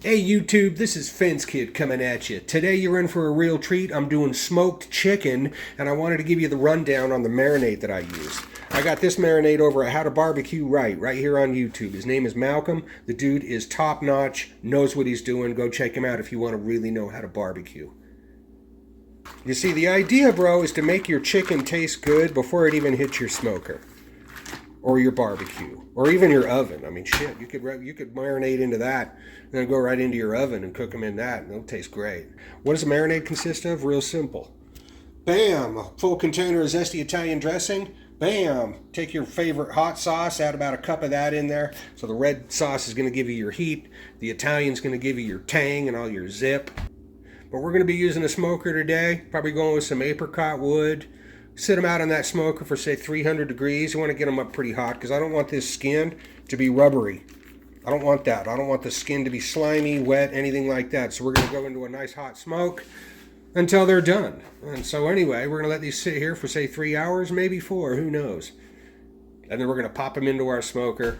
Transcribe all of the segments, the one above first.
Hey YouTube, this is Fence Kid coming at you. Today you're in for a real treat. I'm doing smoked chicken, and I wanted to give you the rundown on the marinade that I use. I got this marinade over at How to Barbecue right here on YouTube. His name is Malcolm. The dude is top notch, knows what he's doing. Go check him out if you want to really know how to barbecue. You see, the idea, bro, is to make your chicken taste good before it even hits your smoker or your barbecue, or even your oven. I mean, shit, you could marinate into that, and then go right into your oven and cook them in that, and it'll taste great. What does a marinade consist of? Real simple. Bam! A full container of zesty Italian dressing. Bam! Take your favorite hot sauce, add about a cup of that in there. So the red sauce is going to give you your heat, the Italian's going to give you your tang and all your zip. But we're going to be using a smoker today, probably going with some apricot wood. Sit them out on that smoker for, say, 300 degrees. You want to get them up pretty hot because I don't want this skin to be rubbery. I don't want that. I don't want the skin to be slimy, wet, anything like that. So we're going to go into a nice hot smoke until they're done. And so anyway, we're going to let these sit here for, say, 3 hours, maybe 4, who knows. And then we're going to pop them into our smoker.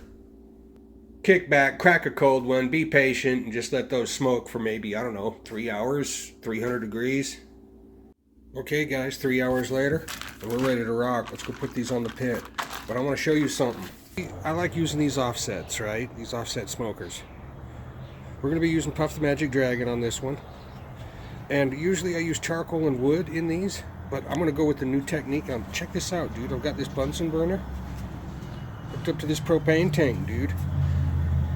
Kick back, crack a cold one, be patient, and just let those smoke for maybe, I don't know, 3 hours, 300 degrees. Okay guys, 3 hours later, and we're ready to rock. Let's go put these on the pit. But I want to show you something. I like using these offsets, right? These offset smokers. We're going to be using Puff the Magic Dragon on this one. And usually I use charcoal and wood in these, but I'm going to go with the new technique. Check this out, dude. I've got this Bunsen burner hooked up to this propane tank, dude.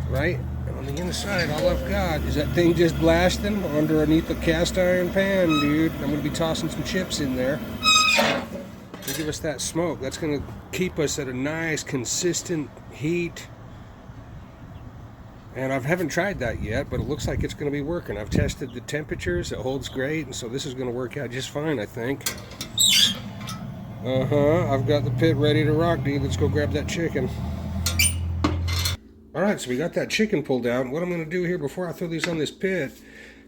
Right? And on the inside, all I've got is that thing just blasting underneath the cast iron pan, dude. I'm going to be tossing some chips in there to give us that smoke. That's going to keep us at a nice, consistent heat. And I haven't tried that yet, but it looks like it's going to be working. I've tested the temperatures. It holds great, and so this is going to work out just fine, I think. I've got the pit ready to rock, dude. Let's go grab that chicken. Alright, so we got that chicken pulled out. What I'm going to do here before I throw these on this pit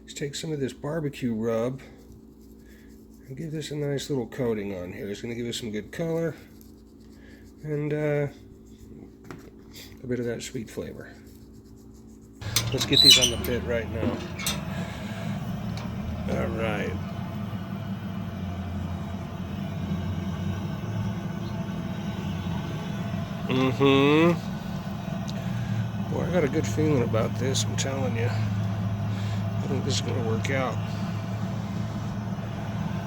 is take some of this barbecue rub and give this a nice little coating on here. It's going to give us some good color and a bit of that sweet flavor. Let's get these on the pit right now. Alright. Boy, I got a good feeling about this, I'm telling you. I think this is going to work out.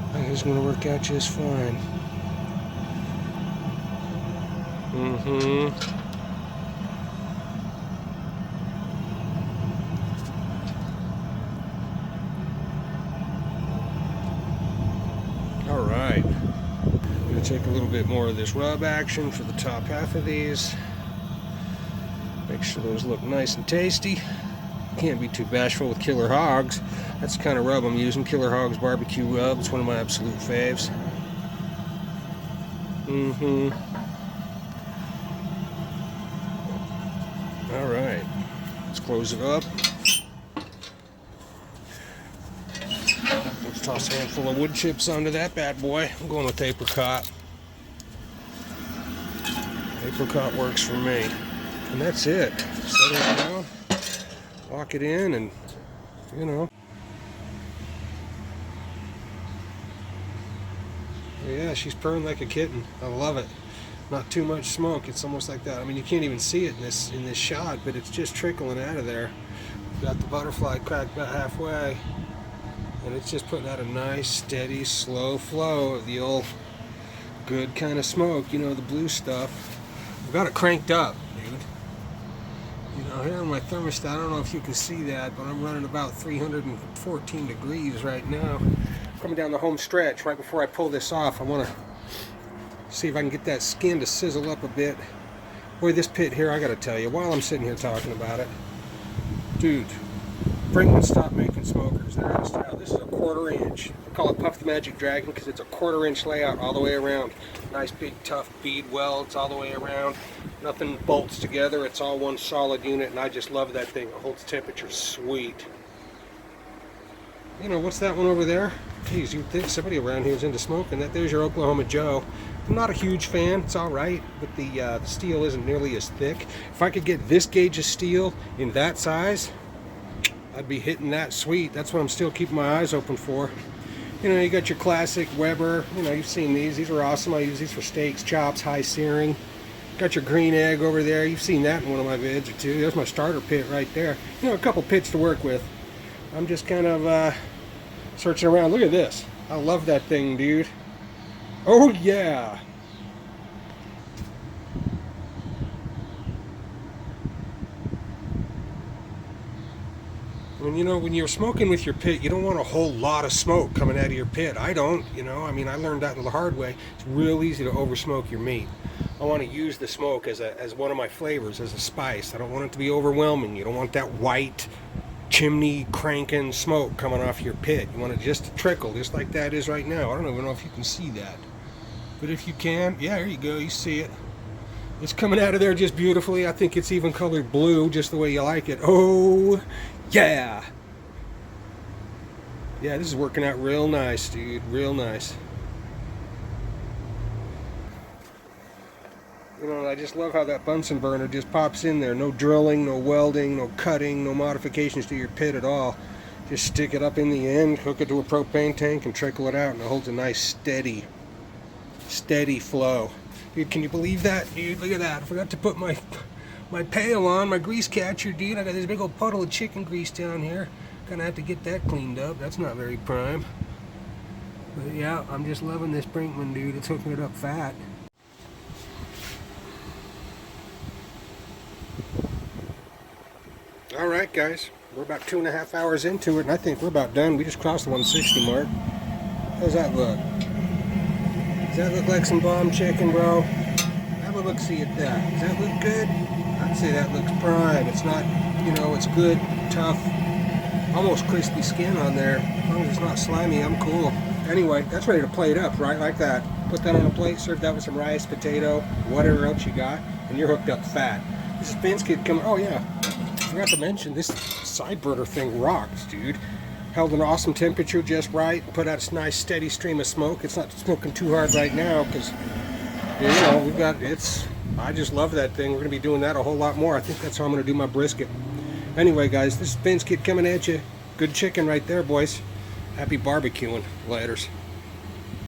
I think it's going to work out just fine. Alright. I'm going to take a little bit more of this rub action for the top half of these. Make sure those look nice and tasty. Can't be too bashful with Killer Hogs. That's the kind of rub I'm using. Killer Hogs barbecue rub. It's one of my absolute faves. Alright. Let's close it up. Let's toss a handful of wood chips onto that bad boy. I'm going with apricot. Apricot works for me. And that's it. Set it down, lock it in, and you know. Yeah, she's purring like a kitten. I love it. Not too much smoke. It's almost like that. I mean, you can't even see it in this shot, but it's just trickling out of there. Got the butterfly cracked about halfway, and it's just putting out a nice, steady, slow flow of the old good kind of smoke. You know, the blue stuff. I've got it cranked up, dude. You know, here on my thermostat, I don't know if you can see that, but I'm running about 314 degrees right now. Coming down the home stretch, right before I pull this off, I want to see if I can get that skin to sizzle up a bit. Boy, this pit here, I got to tell you, while I'm sitting here talking about it, dude, bring and stop making smokers. They're out of style. This is a 1/4 inch. I call it Puff the Magic Dragon because it's a 1/4 inch layout all the way around. Nice big tough bead welds all the way around. Nothing bolts together. It's all one solid unit, and I just love that thing. It holds temperature sweet. You know, what's that one over there? Geez, you'd think somebody around here is into smoking that. There's your Oklahoma Joe. I'm not a huge fan. It's all right, but the steel isn't nearly as thick. If I could get this gauge of steel in that size, I'd be hitting that sweet. That's what I'm still keeping my eyes open for. You know, you got your classic Weber. You know, you've seen these. These are awesome. I use these for steaks, chops, high searing. Got your green egg over there. You've seen that in one of my vids or two. There's my starter pit right there. You know, a couple pits to work with. I'm just kind of searching around. Look at this. I love that thing, dude. Oh, yeah. And you know, when you're smoking with your pit, you don't want a whole lot of smoke coming out of your pit. I don't, you know. I mean, I learned that the hard way. It's real easy to over smoke your meat. I want to use the smoke as one of my flavors, as a spice. I don't want it to be overwhelming. You don't want that white chimney cranking smoke coming off your pit. You want it just to trickle, just like that is right now. I don't even know if you can see that. But if you can, yeah, there you go. You see it. It's coming out of there just beautifully. I think it's even colored blue, just the way you like it. Oh, yeah. Yeah, this is working out real nice, dude. Real nice. You know, I just love how that Bunsen burner just pops in there. No drilling, no welding, no cutting, no modifications to your pit at all. Just stick it up in the end, hook it to a propane tank, and trickle it out, and it holds a nice steady flow. Dude, can you believe that, dude? Look at that. I forgot to put my pail on, my grease catcher, dude. I got this big old puddle of chicken grease down here. Gonna have to get that cleaned up. That's not very prime. But yeah, I'm just loving this Brinkman, dude. It's hooking it up fat. Alright, guys. We're about 2.5 hours into it, and I think we're about done. We just crossed the 160 mark. How's that look? Does that look like some bomb chicken, bro? Have a look-see at that. Does that look good? I'd say that looks prime. It's not, you know, it's good, tough, almost crispy skin on there. As long as it's not slimy, I'm cool. Anyway, that's ready to plate up, right? Like that. Put that on a plate, serve that with some rice, potato, whatever else you got, and you're hooked up fat. This is Ben's kid coming. Oh, yeah. I forgot to mention, this side burner thing rocks, dude. Held an awesome temperature just right. Put out a nice steady stream of smoke. It's not smoking too hard right now because, you know, we've got, I just love that thing. We're going to be doing that a whole lot more. I think that's how I'm going to do my brisket. Anyway, guys, this is Ben's kid coming at you. Good chicken right there, boys. Happy barbecuing. Laters.